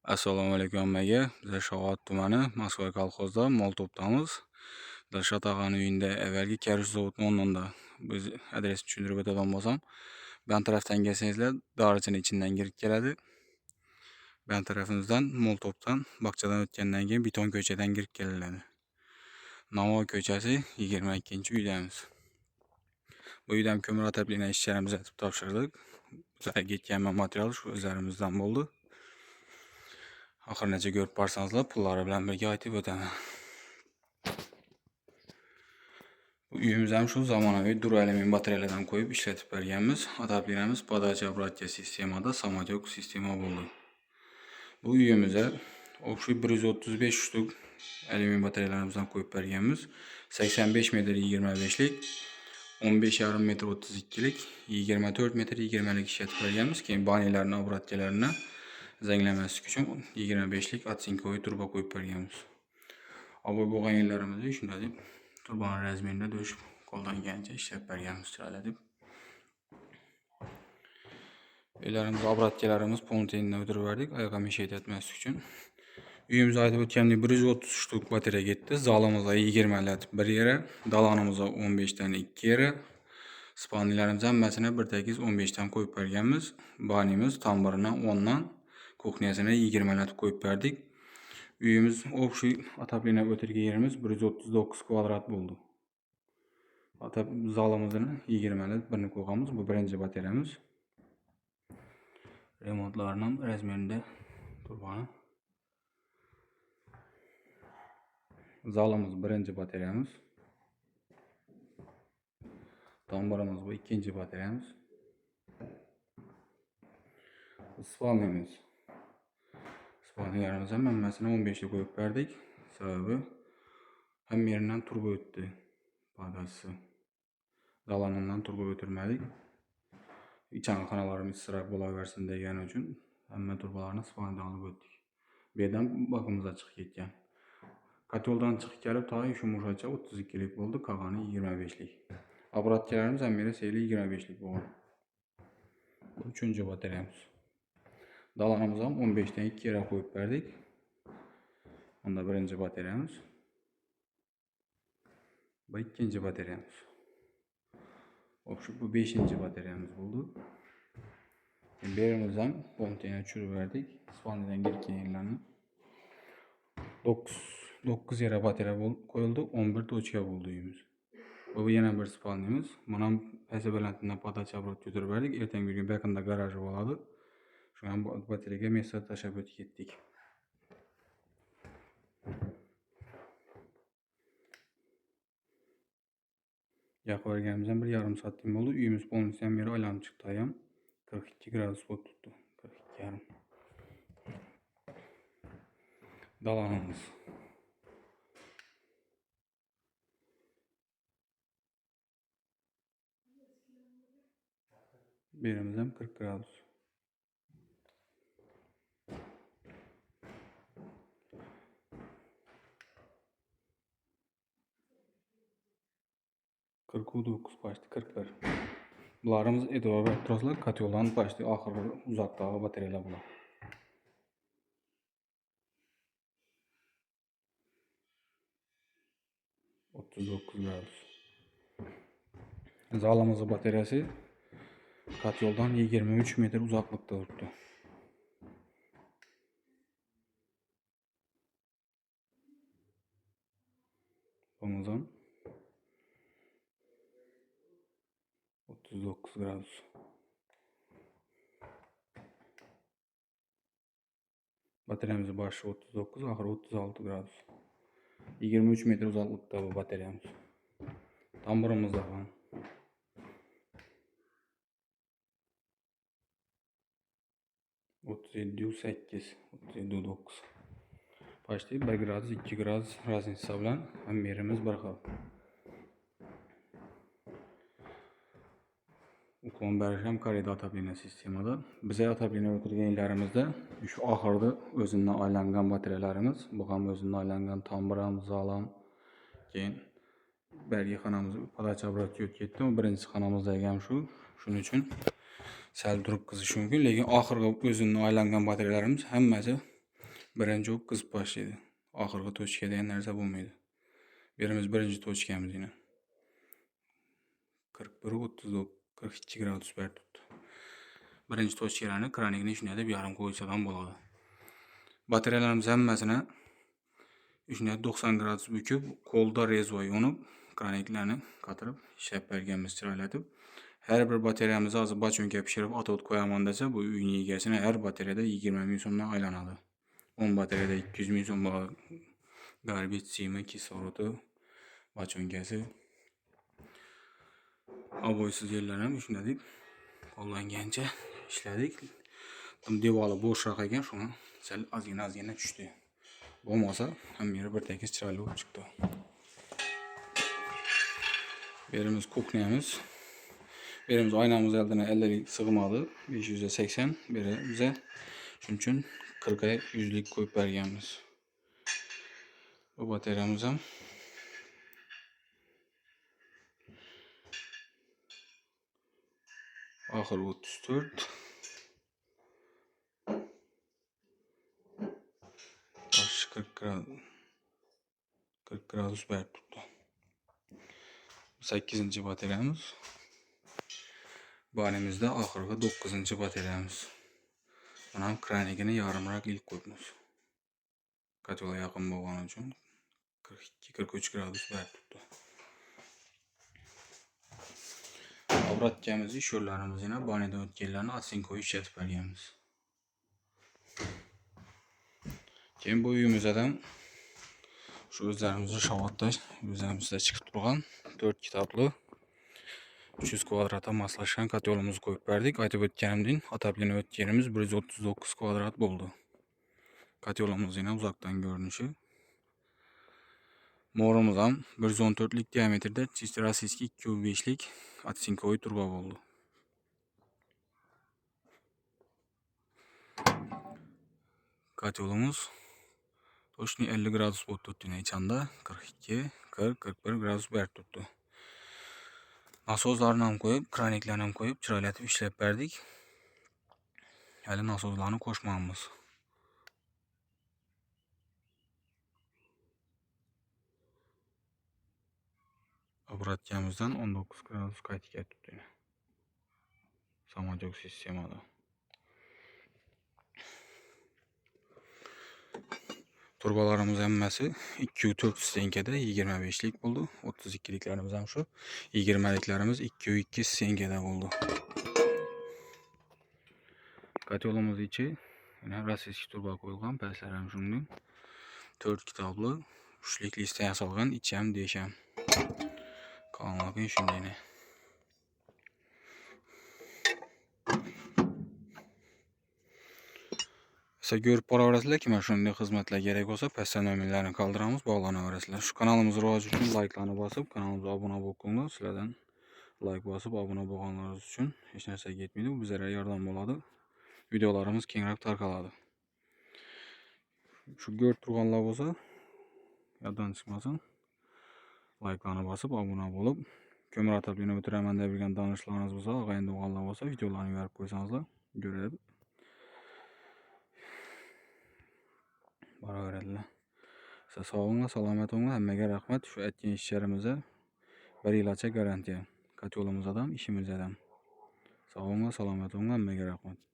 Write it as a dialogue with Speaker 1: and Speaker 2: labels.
Speaker 1: Assalomu alaykum hammaga. Biz Shovot tumani Moskva kolxozida mol to'pdamiz. Dilshod og'ani uyida avvalgi karish zavodini o'rnida. Biz adresni tushuntirib o'tadigan bo'lsam, ban tarafdan kelsangizlar, dorichining ichidan kirib keladi. Ban tarafimizdan mol to'pdan, bog'chadan o'tgandan keyin beton ko'chadan kirib kelinadi. Navoiy ko'chasi 22-uydamiz. Bu uyda ham ko'mir atablina ishchilarimiz aytib topshirdik. Bizlarga ketgan material shu o'zlarimizdan bo'ldi. Oxirigacha ko'rib borsanizlar, pullari bilan birga aytib o'taman. Bu uyimiz ham shu zamonaviy duralimin batareyalardan qo'yib ishlatib berganmiz. Otoplinamiz podacha obratga sistemada samotyok sistema bo'ldi. Bu uyimizga o'xshay 135 shtuk alyumin batareyalarimizdan qo'yib berganmiz. 85 metr 25lik, 15,5 metr 32lik, 24 metr 20lik ishlatib berganmiz. Keyin baniyalarning obratkalarni zanglamaslik uchun 25lik atsinkoviy turba qo'yib berganmiz. Oboy bo'lgan yerlarimizda shunday deb turbani razmerida do'sh qo'llangancha ishlab berganmiz chiroyli deb. Uylarimiz obratkalarimiz pontenini o'tirib berdik, oyoqqa meshayt etmaslik uchun. Uyimizda aytib o'tgandek 130 shtuk batareya ketdi. Zalimizda 20 lat bir yere, dalonimizda 15 dan 2 yere. Spaniyalarimiz hammasini bir tekiz 15 dan qo'yib berganmiz. Banimiz tambiridan 10 dan kuxnyasini 20 lat qo'yib berdik. Uyimiz o'xshay atablina o'tirgan yerimiz 139 kvadrat bo'ldi. Zalimizning 20 lat birini qo'yganmiz. Bu birinchi bateriyamiz. Remontlarning razmerida turbani. Zalimiz birinchi bateriyamiz. Tambirimiz bu ikkinchi bateriyamiz. Spalnimiz. Spalnilarimiz hammasini 15 ga qo'yib berdik. Sababi hamma yeridan turba o'tdi. Podasi. Dalondan turba o'tirmadik. İçan xonalarimiz isrof bo'laversin degani uchun hamma turbalarni spalniyadan olib o'tdik. Bu yerdan bakımıza chiqib ketgan. Koteldan chiqib kelib, to'y shumushacha 32lik bo'ldi, qolgani 25lik. Obratkalarimiz ham mera seyli 25lik bo'lgan. Bu uchinchi bateriyamiz. Dalonimiz ham 15 dan 2 yere qo'yib berdik. Bunda birinchi bateriyamiz. Bu ikkinchi bateriyamiz. Bu 5-chi bateriyamiz bo'ldi. Berimiz ham ponteni tushirib berdik. Spalniyadan kirgan yerlarni 9 yere batareya qo'yildi, 11 tochka bo'ldi uyimiz. Bu yana bir spalniyamiz. Mana past balandlikdan podacha obrat ko'tarib berdik. Ertangi bir kun yaqinda garaji bo'ladi. Shu ham batareyaga mesaj tashlab o'tib ketdik. Yakıverganimizdan 1,5 soatdan bo'ldi. Uyimiz polностью ham mera aylanib chiqdi ham. 42 gradus bo'lib tutdi. 42,5. Dalonimiz. Berimiz ham 40 gradus. Почти 41. Bularimiz e'tibor berib turasizlar, koteldan почти oxirgi uzoqdagi batareyalar bular. gradus. Zalimiz batareyasi koteldan 23 metr uzoqlikda turibdi. Bundan 39 gradus. Batareyamızın başı 39, ahırı 36 gradus. 23 metr uzoqlikda bu batareyamiz. Tambirimiz da var. 37,8, 37,9. Почти 1 gradus, 2 gradus razницасы bilan ham yerimiz bir xil. Uklon berish ham Koreyada atablina sistemada. Bizga atablina o'tirgan yerlarimizda shu oxirda o'zidan aylangan batareyalarimiz, bu ham o'zidan aylangan tambiramiz, zalam, keyin bergi xonamiz podacha obratga o'tib ketdi. Birinchi xonamizdagi ham shu. Shuning uchun sal turib qizish mumkin, lekin oxirgi o'zidan aylangan batareyalarimiz hammasi birinci ok kızıp başlaydı. Ahırgi toçka deyen nerse bulmaydı. Birimiz birinci toçkamız yine. 41, 39, 42 gradus ber tuttu. Birinci toçkalarını kranikini şuna da bir yarım koysadan buladı. Bataryalarımız hemmesine şuna 90 gradus büküp kolda rezvoy yonup kraniklerini katırıp işlep bergenimiz çıraylatıp her bir bataryamızı azı baçönke pişirip atot koyaman dese bu üyün yigesine her bataryada 20 bin sonuna aylanadı. 10 bataryada 200 bin son bağlı garbit, sima, kisorotu, baçönkesi aboysuz yerlerine düşünedik. Koldan gence işledik. Devalı boşrak eken şuna sel az yine düştü. Olmasa hem yeri bir tekiz çıraylı olup çıktı. Birimiz kukniyemiz. Birimiz aynamız eldine elleri sığmadı. 580 birimize çünkü 40'a 100'lük koyup bergenimiz. Bu bataryamıza ahır 34 baş 40 gradus ber tuttu. 8. bataryamız. Banemizde ahırga 9. bataryamız. Bunun kranikini yarımrak ilk koymuz. Katyola yakın boğan için 42-43 gradus ber tuttu. Avratkemiz işörlerimiz yine baneden ötkenlerini atsinkoyu işletip bergenimiz. Keyin bu uyumuzdan şu özlerimizi şavatda üzerimizde çıkıp durgan 4 kitaplı 300 kvadrata maslaşan katyolumuzu koyup verdik. Aytıp ötkenimden atabiline ötkenimiz 139 kvadrat buldu. Katyolumuz yine uzaktan görünüşü. Morumuzdan 114'lik diametrede çift rasiski 205'lik atsinkoyu turba buldu. Katyolumuz toşni 50 gradus bot tuttu içanda 42, 40, 41 gradus ber tuttu. Nasozlarını koyup, kraniklerini koyup çıraylatıp işlep verdik. Hali nasozlarını koşmamız. Abratyamızdan 19 gradus kaytiket tuttu yine. Samacok sistemada. Turbalarımız emmesi 204 senkede 25'lik buldu. 32'liklerimiz hem şu. 20'liklerimiz 202 senkede buldu. Katyolumuz içi yine rasiski turba koyulgan peslerim şunun. 4 kitaplı 3'lük liste yasalgan içem değişem. Kalanlıkın şimdi yine. Size görüp baraverasizlar ki ben şunday hizmetler gerek olsa pestel nömerlerini kaldıramız bağlanaverasizlar. Şu kanalımız rivacı için like'larını basıp kanalımıza abone bolganlar sizlerden like basıp abone bolganlarınız için hiç narsa ketmeydi. Bu bizlere yardım boladı. Videolarımız kengroq tarqaladi. Şu görüp turganlar bolsa yoddan chiqmasin. Like'larını basıp abone bolup kömür atıp yine bitiraman deb bilgan danışlarınız bolsa, agayın do'g'anlar bolsa videolarni berib qo'ysangizlar görib baraveradilar. Sog'inglar, salomat bo'linglar. Hammaga rahmat. Shu aytgan ishlarimizni bir yilgacha garantiya. Katyolimiz adam, ishimiz adam. Sog'inglar, salomat bo'linglar. Hammaga rahmat.